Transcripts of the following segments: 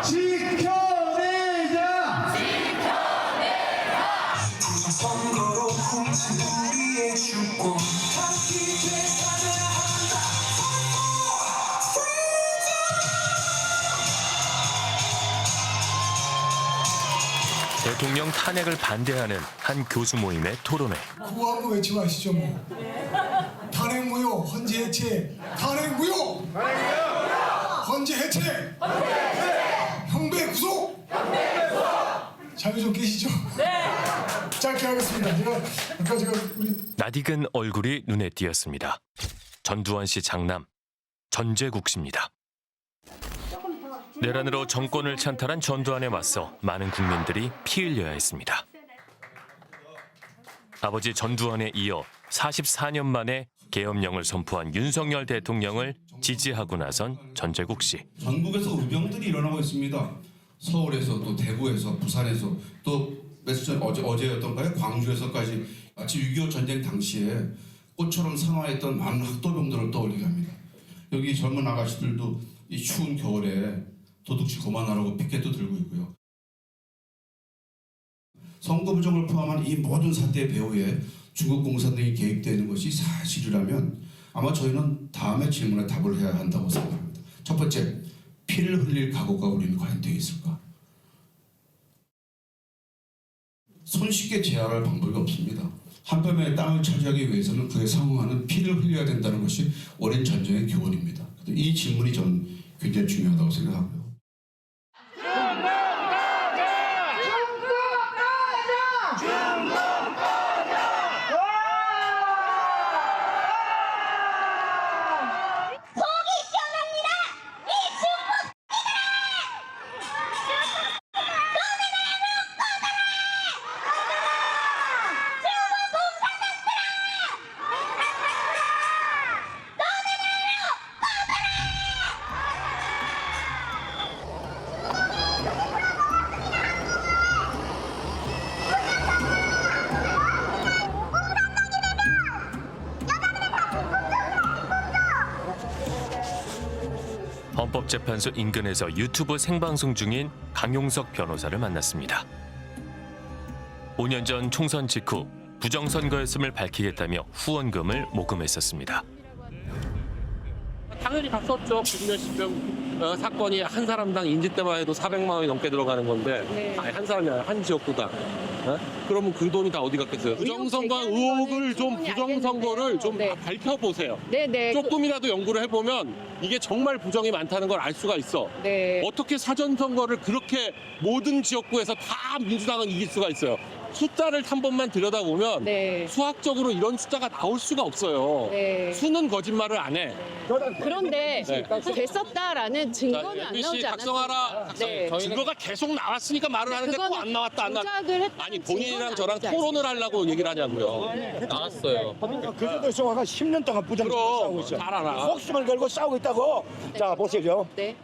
지켜내자. 선거로 훔친 우리의 주권 함께 되찾아야 한다. 대통령 탄핵을 반대하는 한 교수 모임의 토론회. 구호하고 외치고 하시죠 뭐. 탄핵 무효, 헌재 해체. 탄핵 무효. 헌재 해체. 형배 구속. 자유 좀 계시죠? 네. 짧게 하겠습니다. 제가 우리 낯익은 얼굴이 눈에 띄었습니다. 전두환 씨 장남 전재국 씨입니다. 내란으로 정권을 찬탈한 전두환에 맞서 많은 국민들이 피 흘려야 했습니다. 아버지 전두환에 이어 44년 만에 계엄령을 선포한 윤석열 대통령을 지지하고 나선 전재국 씨. 전국에서 의병들이 일어나고 있습니다. 서울에서 또 대구에서 부산에서 또 며칠 전 어제였던가요? 광주에서까지 마치 6.25 전쟁 당시에 꽃처럼 상하했던 많은 학도병들을 떠올리게 합니다. 여기 젊은 아가씨들도 이 추운 겨울에 도둑질 그만하라고 피켓도 들고 있고요. 선거 부정을 포함한 이 모든 사태의 배후에 중국 공산당이 개입되는 것이 사실이라면 아마 저희는 다음의 질문에 답을 해야 한다고 생각합니다. 첫 번째, 피를 흘릴 각오가 우리는 과연 되어 있을까? 손쉽게 제어할 방법이 없습니다. 한 뼘의 땅을 차지하기 위해서는 그에 상응하는 피를 흘려야 된다는 것이 오랜 전쟁의 교훈입니다. 이 질문이 저는 굉장히 중요하다고 생각하고요. 헌법재판소 인근에서 유튜브 생방송 중인 강용석 변호사를 만났습니다. 5년 전 총선 직후 부정선거였음을 밝히겠다며 후원금을 모금했었습니다. 당연히 갔었죠. 구준열씨병 사건이 한 사람당 인지 때만 해도 400만 원이 넘게 들어가는 건데 네. 아니, 한 사람이 아니라 한 지역구당. 그러면 그 돈이 다 어디 갔겠어요? 부정선거 의혹을 좀 부정선거를 좀 네. 밝혀보세요. 네네. 조금이라도 연구를 해보면 이게 정말 부정이 많다는 걸 알 수가 있어. 네. 어떻게 사전선거를 그렇게 모든 지역구에서 다 민주당은 이길 수가 있어요. 숫자를 한 번만 들여다보면 네. 수학적으로 이런 숫자가 나올 수가 없어요. 네. 수는 거짓말을 안 해. 그런데 네. 됐었다라는 증거는 안 MBC 나오지 각성하라. 않았어요. 네. 증거가 계속 나왔으니까 말을 하는데 꼭 안 나왔다 안 나왔다. 조작을 했다는 아니 본인이랑 증거는 저랑 아니지 토론을 하려고 얘기를 하냐고요. 나왔어요. 그들도 소화가 10년 동안 부정적으로 싸우고 그럼 있어. 잘 알아. 목숨을 걸고 싸우고 있다고. 자 보세요. 네.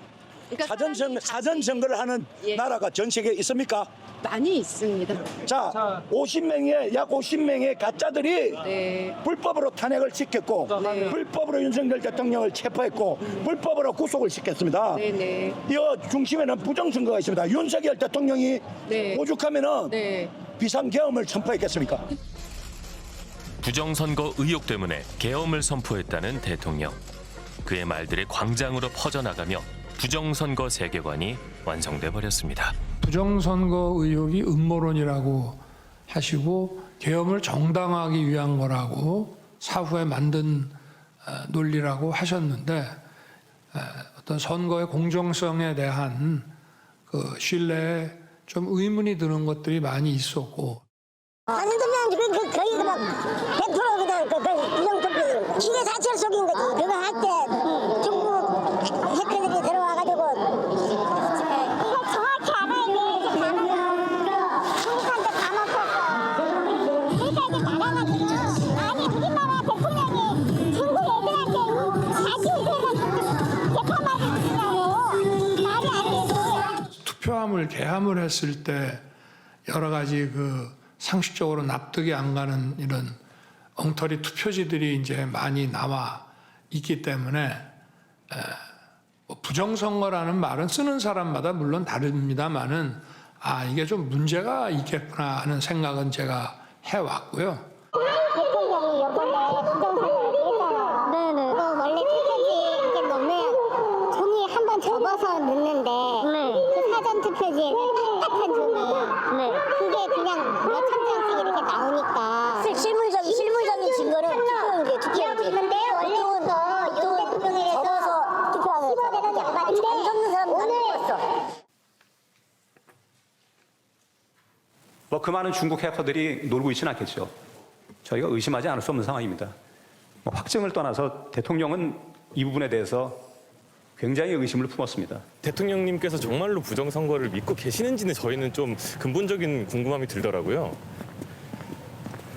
그러니까 사전 선거를 하는 예. 나라가 전 세계에 있습니까? 많이 있습니다. 자, 50명의 약 50명의 가짜들이 네. 불법으로 탄핵을 시켰고 네. 불법으로 윤석열 대통령을 체포했고 불법으로 구속을 시켰습니다. 네네. 이 중심에는 부정선거가 있습니다. 윤석열 대통령이 네. 오죽하면은 네. 비상계엄을 선포했겠습니까? 부정선거 의혹 때문에 계엄을 선포했다는 대통령. 그의 말들이 광장으로 퍼져나가며 부정선거 세계관이 완성돼 버렸습니다. 부정선거 의혹이 음모론이라고 하시고 계엄을 정당화하기 위한 거라고 사후에 만든 논리라고 하셨는데 어떤 선거의 공정성에 대한 그 신뢰에 좀 의문이 드는 것들이 많이 있었고 안 되면 거의 막 100% 그냥 부정투표 기계 자체를 속인 거지. 그거 할 때 중국 해커들이 들어와가지고 이거 정확히 알아야 돼. 중국한테 다 먹혔어. 그러니까 이제 나가가지고 아니 우리나라 대통령이 중국 애들한테 사실 재판하고 있으라고 말이 안 되지. 투표함을 개함을 했을 때 여러 가지 그 상식적으로 납득이 안 가는 이런 엉터리 투표지들이 이제 많이 나와 있기 때문에 부정선거라는 말은 쓰는 사람마다 물론 다릅니다만은 이게 좀 문제가 있겠구나 하는 생각은 제가 해왔고요. 대통령이 요번에 부정선거를 했잖아요. 네네. 원래 투표지 이렇게 넣으면 종이 한 번 접어서 넣는데 그 사전 투표지에는 딱딱한 종이. 그게 그냥 몇천 장씩 이렇게 나오니까 실물적인 증거를 투표용지에 있는데 원래부터 윤 대통령에서 접어서 투표하는 사람이 안 접는 사람은 안 접었어. 뭐 그 많은 중국 해커들이 놀고 있지는 않겠죠. 저희가 의심하지 않을 수 없는 상황입니다. 뭐 확증을 떠나서 대통령은 이 부분에 대해서 굉장히 의심을 품었습니다. 대통령님께서 정말로 부정선거를 믿고 계시는지는 저희는 좀 근본적인 궁금함이 들더라고요.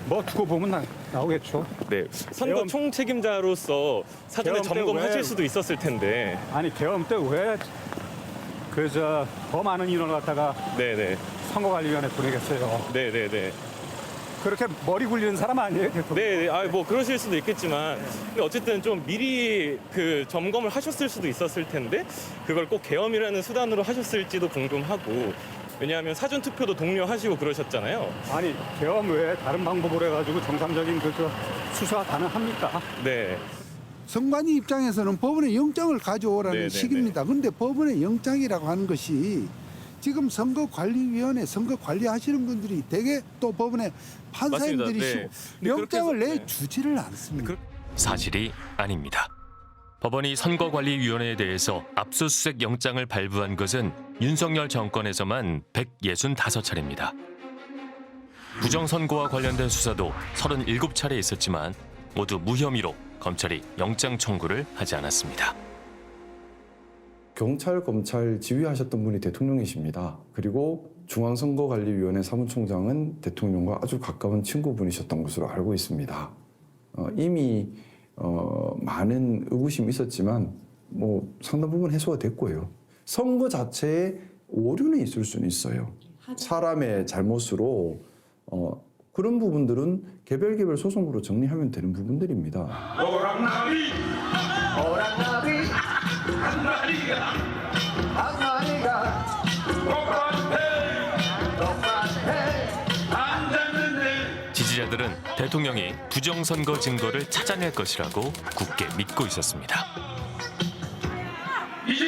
뭐 두고 보면 나오겠죠. 네, 선거 총책임자로서 사전에 점검하실 수도 있었을 텐데. 아니 계엄 때 왜 더 많은 인원을 갖다가 네네. 선거관리위원회 보내겠어요. 네네네. 그렇게 머리 굴리는 사람 아니에요, 대통령? 네, 뭐 그러실 수도 있겠지만, 근데 어쨌든 좀 미리 그 점검을 하셨을 수도 있었을 텐데 그걸 꼭 계엄이라는 수단으로 하셨을지도 궁금하고. 왜냐하면 사전 투표도 독려하시고 그러셨잖아요. 아니 계엄 외에 다른 방법으로 해가지고 정상적인 수사가 가능합니까? 네. 선관위 입장에서는 법원의 영장을 가져오라는 네네네. 식입니다. 그런데 법원의 영장이라고 하는 것이 지금 선거관리위원회 선거 관리하시는 분들이 대개 또 법원의 판사님들이시고 네. 영장을 그렇게 해서, 내주지를 않습니다. 사실이 아닙니다. 법원이 선거관리위원회에 대해서 압수수색 영장을 발부한 것은 윤석열 정권에서만 165차례입니다. 부정선거와 관련된 수사도 37차례 있었지만 모두 무혐의로 검찰이 영장 청구를 하지 않았습니다. 경찰, 검찰 지휘하셨던 분이 대통령이십니다. 그리고 중앙선거관리위원회 사무총장은 대통령과 아주 가까운 친구분이셨던 것으로 알고 있습니다. 이미 많은 의구심이 있었지만 뭐 상당 부분 해소가 됐고요. 선거 자체에 오류는 있을 수는 있어요. 사람의 잘못으로 그런 부분들은 개별 소송으로 정리하면 되는 부분들입니다. 오랑나비 한 마리가 똑같아 안 닿는데. 지지자들은 대통령이 부정선거 증거를 찾아낼 것이라고 굳게 믿고 있었습니다. 이제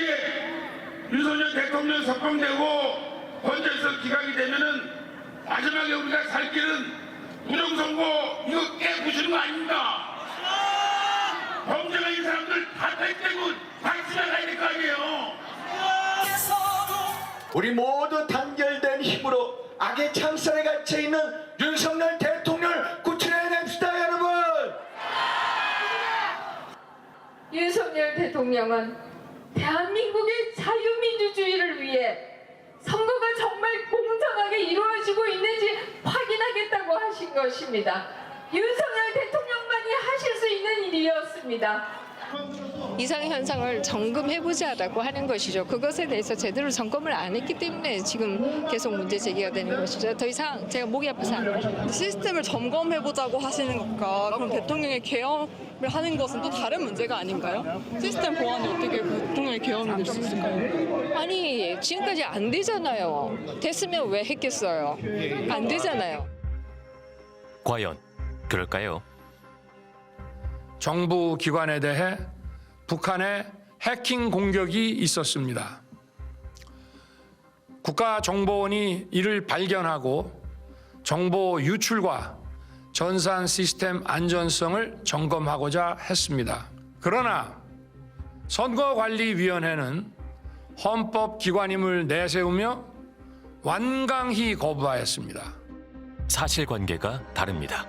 윤석열 대통령 석방되고 헌재에서 기각이 되면은 마지막에 우리가 살 길은 부정선거 이거 깨부수는 거 아닙니까? 범죄가 이 사람들 다 뺏기고 다시 나가야 될 거 아니에요? 우리 모두 단결된 힘으로 악의 창살에 갇혀있는 윤석열 대통령을 구출해냅시다, 여러분! 윤석열 대통령은 대한민국의 자유민주주의를 위해 선거가 정말 공정하게 이루어지고 있는지 확인하겠다고 하신 것입니다. 윤석열 대통령만이 하실 수 있는 일이었습니다. 이상 현상을 점검해보자라고 하는 것이죠. 그것에 대해서 제대로 점검을 안 했기 때문에 지금 계속 문제 제기가 되는 것이죠. 더 이상 제가 목이 아파서 안 돼요. 시스템을 점검해보자고 하시는 것과 그럼 대통령의 계엄을 하는 것은 또 다른 문제가 아닌가요? 시스템 보완이 어떻게 대통령의 계엄이 될 수 있을까요? 아니 지금까지 안 되잖아요. 됐으면 왜 했겠어요? 안 되잖아요. 과연 그럴까요? 정부 기관에 대해 북한의 해킹 공격이 있었습니다. 국가정보원이 이를 발견하고 정보 유출과 전산 시스템 안전성을 점검하고자 했습니다. 그러나 선거관리위원회는 헌법기관임을 내세우며 완강히 거부하였습니다. 사실관계가 다릅니다.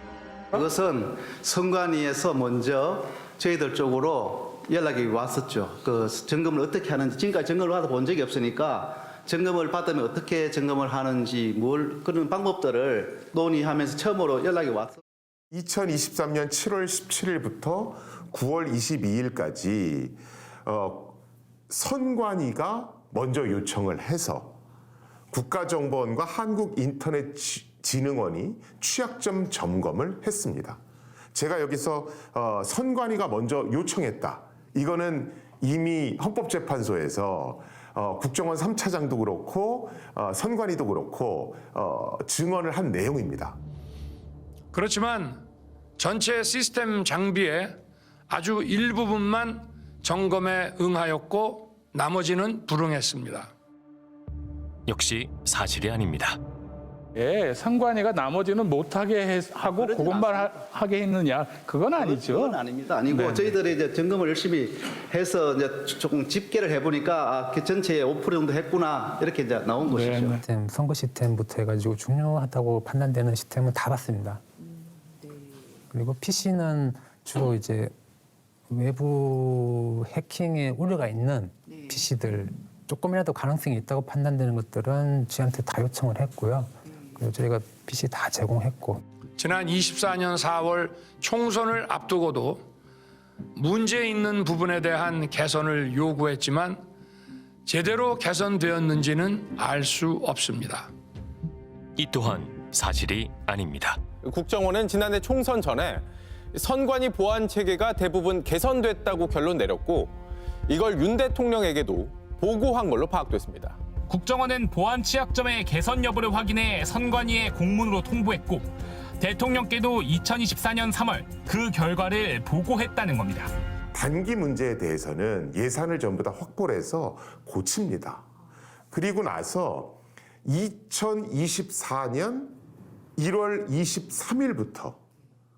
그것은 선관위에서 먼저 저희들 쪽으로 연락이 왔었죠. 그 점검을 어떻게 하는지 지금까지 점검을 받아본 적이 없으니까 점검을 받으면 어떻게 점검을 하는지 그런 방법들을 논의하면서 처음으로 연락이 왔어요. 2023년 7월 17일부터 9월 22일까지 선관위가 먼저 요청을 해서 국가정보원과 한국인터넷진흥원이 취약점 점검을 했습니다. 제가 여기서 선관위가 먼저 요청했다. 이거는 이미 헌법재판소에서 국정원 3차장도 그렇고 선관위도 그렇고 증언을 한 내용입니다. 그렇지만 전체 시스템 장비의 아주 일부분만 점검에 응하였고 나머지는 불응했습니다. 역시 사실이 아닙니다. 예, 선관위가 나머지는 못하게 하고 그것만 하게 했느냐? 그건 아니죠. 그건 아닙니다. 아니고 네. 저희들이 이제 점검을 열심히 해서 이제 조금 집계를 해보니까 그 전체에 5% 정도 했구나 이렇게 이제 나온 것이죠. 선거 시스템부터 해가지고 중요하다고 판단되는 시스템은 다 봤습니다. 그리고 PC는 주로 이제 외부 해킹의 우려가 있는 PC들 조금이라도 가능성이 있다고 판단되는 것들은 저희한테 다 요청을 했고요. 그리고 저희가 PC 다 제공했고. 지난 24년 4월 총선을 앞두고도 문제 있는 부분에 대한 개선을 요구했지만 제대로 개선되었는지는 알 수 없습니다. 이 또한 사실이 아닙니다. 국정원은 지난해 총선 전에 선관위 보안 체계가 대부분 개선됐다고 결론 내렸고 이걸 윤 대통령에게도 보고한 걸로 파악됐습니다. 국정원은 보안 취약점의 개선 여부를 확인해 선관위에 공문으로 통보했고 대통령께도 2024년 3월 그 결과를 보고했다는 겁니다. 단기 문제에 대해서는 예산을 전부 다 확보를 해서 고칩니다. 그리고 나서 2024년 1월 23일부터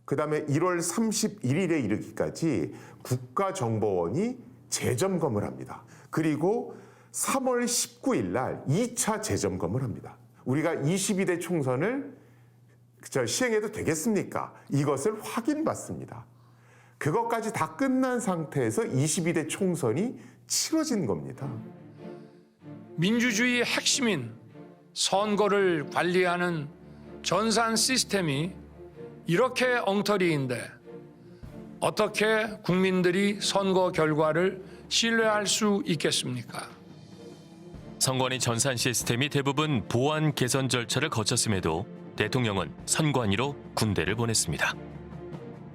그다음에 1월 31일에 이르기까지 국가정보원이 재점검을 합니다. 그리고 3월 19일 날 2차 재점검을 합니다. 우리가 22대 총선을 시행해도 되겠습니까? 이것을 확인받습니다. 그것까지 다 끝난 상태에서 22대 총선이 치러진 겁니다. 민주주의의 핵심인 선거를 관리하는 전산 시스템이 이렇게 엉터리인데 어떻게 국민들이 선거 결과를 신뢰할 수 있겠습니까? 선관위 전산 시스템이 대부분 보안 개선 절차를 거쳤음에도 대통령은 선관위로 군대를 보냈습니다.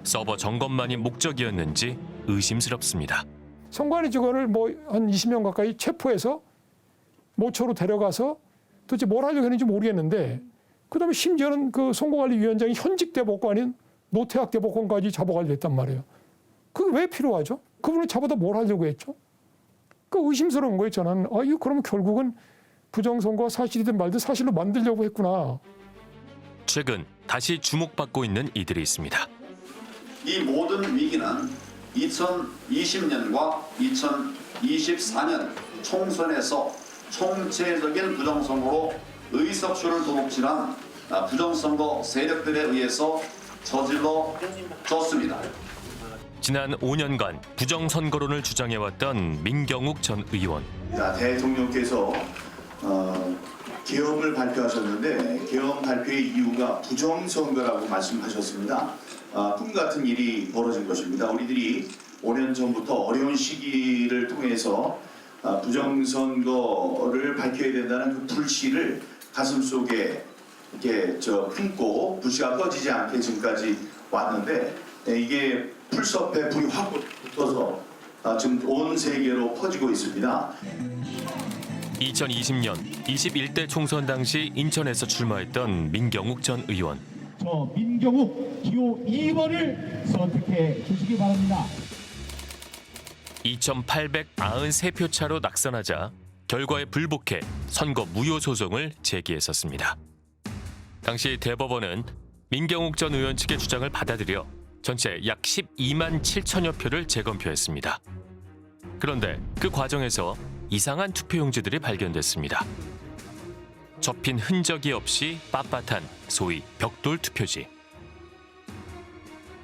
서버 점검만이 목적이었는지 의심스럽습니다. 선관위 직원을 한 20명 가까이 체포해서 모처로 데려가서 도대체 뭘 하려고 했는지 모르겠는데 그다음에 심지어는 그 선거관리위원장이 현직 대법관인 노태학 대법관까지 잡아가려 했단 말이에요. 그게 왜 필요하죠? 그분을 잡아다 뭘 하려고 했죠? 그 의심스러운 거예요, 저는. 이거 그러면 결국은 부정선거가 사실이든 말든 사실로 만들려고 했구나. 최근 다시 주목받고 있는 이들이 있습니다. 이 모든 위기는 2020년과 2024년 총선에서 총체적인 부정선거로 의석수를 도둑질한 부정선거 세력들에 의해서 저질러졌습니다. 지난 5년간 부정선거론을 주장해왔던 민경욱 전 의원. 대통령께서 계엄을 발표하셨는데 계엄 발표의 이유가 부정선거라고 말씀하셨습니다. 꿈 같은 일이 벌어진 것입니다. 우리들이 5년 전부터 어려운 시기를 통해서 부정선거를 밝혀야 된다는 그 불씨를 가슴속에 이렇게 품고 불씨가 꺼지지 않게 지금까지 왔는데 이게 풀섭에 불이 확 붙어서 지금 온 세계로 퍼지고 있습니다. 2020년 21대 총선 당시 인천에서 출마했던 민경욱 전 의원. 저 민경욱 기호 2번을 선택해 주시기 바랍니다. 2,893표 차로 낙선하자 결과에 불복해 선거 무효 소송을 제기했었습니다. 당시 대법원은 민경욱 전 의원 측의 주장을 받아들여 전체 약 12만 7천여 표를 재검표했습니다. 그런데 그 과정에서 이상한 투표용지들이 발견됐습니다. 접힌 흔적이 없이 빳빳한 소위 벽돌 투표지.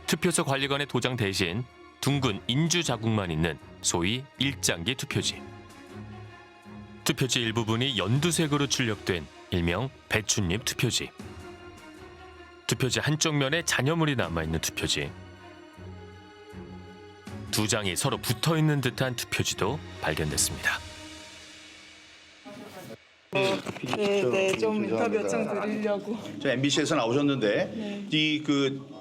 투표소 관리관의 도장 대신 둥근 인주 자국만 있는 소위 일장기 투표지. 투표지 일부분이 연두색으로 출력된 일명 배춧잎 투표지. 투표지 한쪽 면에 잔여물이 남아있는 투표지. 두 장이 서로 붙어있는 듯한 투표지도 발견됐습니다. 네, 좀 인터뷰 요청 드리려고. 저 MBC에서 나오셨는데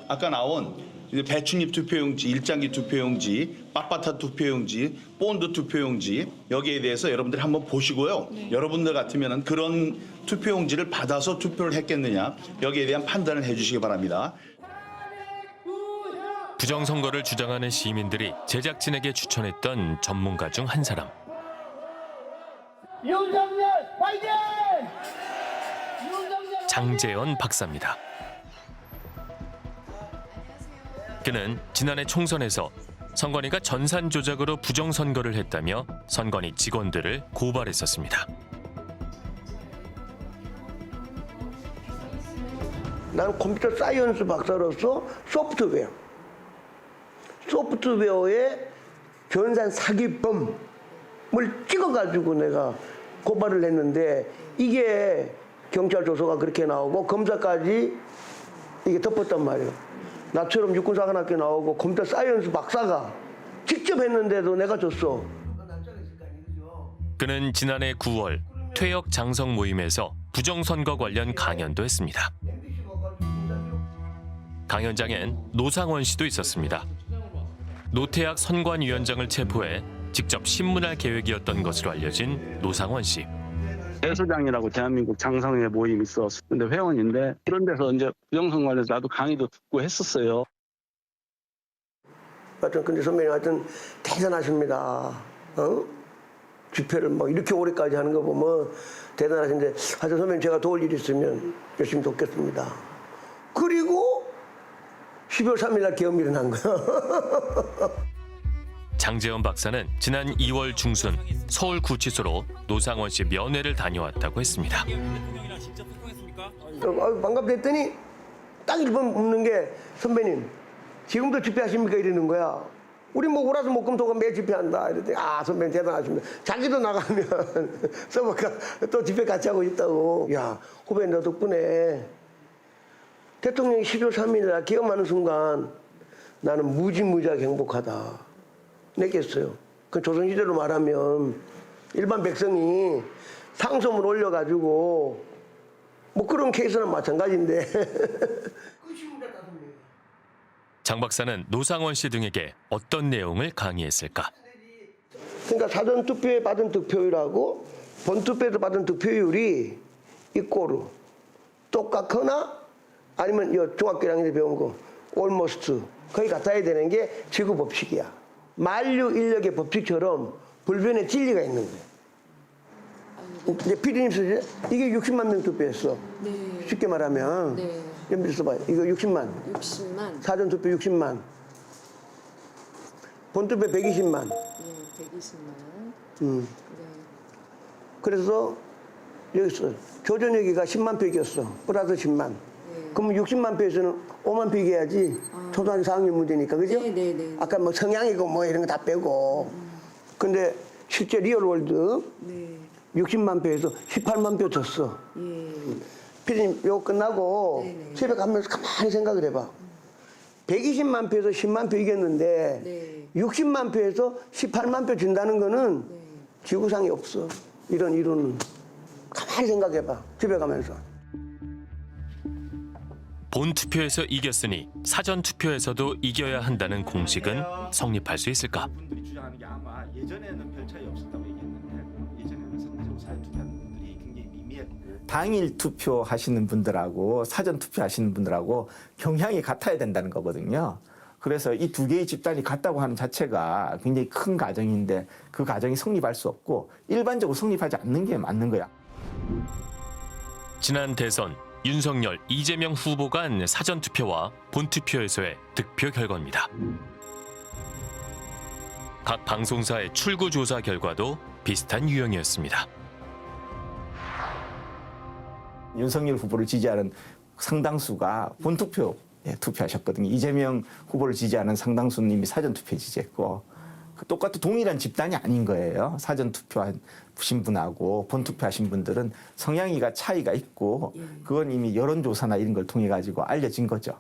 아까 나온 배춧잎 투표용지, 일장기 투표용지 빳빳한 투표용지, 본드 투표용지 여기에 대해서 여러분들이 한번 보시고요. 여러분들 같으면 그런 투표용지를 받아서 투표를 했겠느냐 여기에 대한 판단을 해주시기 바랍니다. 부정선거를 주장하는 시민들이 제작진에게 추천했던 전문가 중 한 사람. 윤석열 파이팅! 장재현 박사입니다. 그는 지난해 총선에서 선관위가 전산 조작으로 부정선거를 했다며 선관위 직원들을 고발했었습니다. 나는 컴퓨터 사이언스 박사로서 소프트웨어의 전산 사기범을 찍어가지고 내가 고발을 했는데 이게 경찰 조서가 그렇게 나오고 검사까지 이게 덮었단 말이에요. 나처럼 육군사관학교 나오고 컴퓨터 사이언스 박사가 직접 했는데도 내가 졌어. 그는 지난해 9월 퇴역 장성 모임에서 부정선거 관련 강연도 했습니다. 강연장엔 노상원 씨도 있었습니다. 노태악 선관위원장을 체포해 직접 신문할 계획이었던 것으로 알려진 노상원 씨. 대소장이라고 대한민국 장성회 모임이 있었어. 근데 회원인데 그런 데서 이제 부정선거 관련해서 나도 강의도 듣고 했었어요. 하여튼 근데 선배님 하여튼 대단하십니다. 집회를 뭐 이렇게 오래까지 하는 거 보면 대단하신데 하여튼 선배님 제가 도울 일이 있으면 열심히 돕겠습니다. 그리고 12월 3일 날 계엄이 일어난 거야. 장재현 박사는 지난 2월 중순 서울구치소로 노상원 씨 면회를 다녀왔다고 했습니다. 반갑다 했더니 딱 1번 묻는 게 선배님 지금도 집회하십니까 이러는 거야. 우리 뭐 오라서 목금토가 매 집회한다 이랬더니 아 선배님 대단하십니다. 자기도 나가면 서버가 또 집회 같이 하고 있다고. 야 후배 너 덕분에 대통령이 12월 3일 날 계엄하는 순간 나는 무지무지하게 행복하다 느꼈어요. 그 조선시대로 말하면 일반 백성이 상소문 올려가지고 뭐 그런 케이스는 마찬가지인데. 장 박사는 노상원 씨 등에게 어떤 내용을 강의했을까? 그러니까 사전투표에 받은 득표율하고 본투표에서 받은 득표율이 이꼬르 똑같거나 아니면 중학교 1학년 때 배운 거 almost 거의 같아야 되는 게 지구 법칙이야. 만류 인력의 법칙처럼 불변의 진리가 있는 거야. 이제 피디님 쓰지? 이게 60만 명 투표했어. 네. 쉽게 말하면. 네. 연필 써봐요. 이거 60만. 60만. 사전투표 60만. 본투표 120만. 네, 120만. 네. 그래서 여기 있어. 조전혁이가 10만 표 이겼어. 플러스 10만. 그러면 60만 표에서는 5만 표 이겨야지. 초등학교 4학년 문제니까, 그죠? 네. 아까 뭐 성향이고 뭐 이런 거 다 빼고. 근데 실제 리얼월드 60만 표에서 18만 표 졌어. 피디님, 이거 끝나고 집에 가면서 가만히 생각을 해봐. 120만 표에서 10만 표 이겼는데 60만 표에서 18만 표 진다는 거는 지구상에 없어. 이런 이론은. 가만히 생각해봐. 집에 가면서. 본투표에서 이겼으니 사전투표에서도 이겨야 한다는 공식은 성립할 수 있을까? 분들이 주장하는 게 아마 예전에는 별 차이 없었다고 얘기했는데 예전에는 상대적으로 사전투표하는 분들이 굉장히 미미했고 당일 투표하시는 분들하고 사전 투표하시는 분들하고 경향이 같아야 된다는 거거든요. 그래서 이 두 개의 집단이 같다고 하는 자체가 굉장히 큰 가정인데 그 가정이 성립할 수 없고 일반적으로 성립하지 않는 게 맞는 거야. 지난 대선 윤석열, 이재명 후보 간 사전투표와 본투표에서의 득표 결과입니다. 각 방송사의 출구 조사 결과도 비슷한 유형이었습니다. 윤석열 후보를 지지하는 상당수가 본투표에 투표하셨거든요. 이재명 후보를 지지하는 상당수는 이미 사전투표에 지지했고 똑같은 동일한 집단이 아닌 거예요. 사전투표하신 분하고 본투표하신 분들은 성향이가 차이가 있고 그건 이미 여론조사나 이런 걸 통해 가지고 알려진 거죠.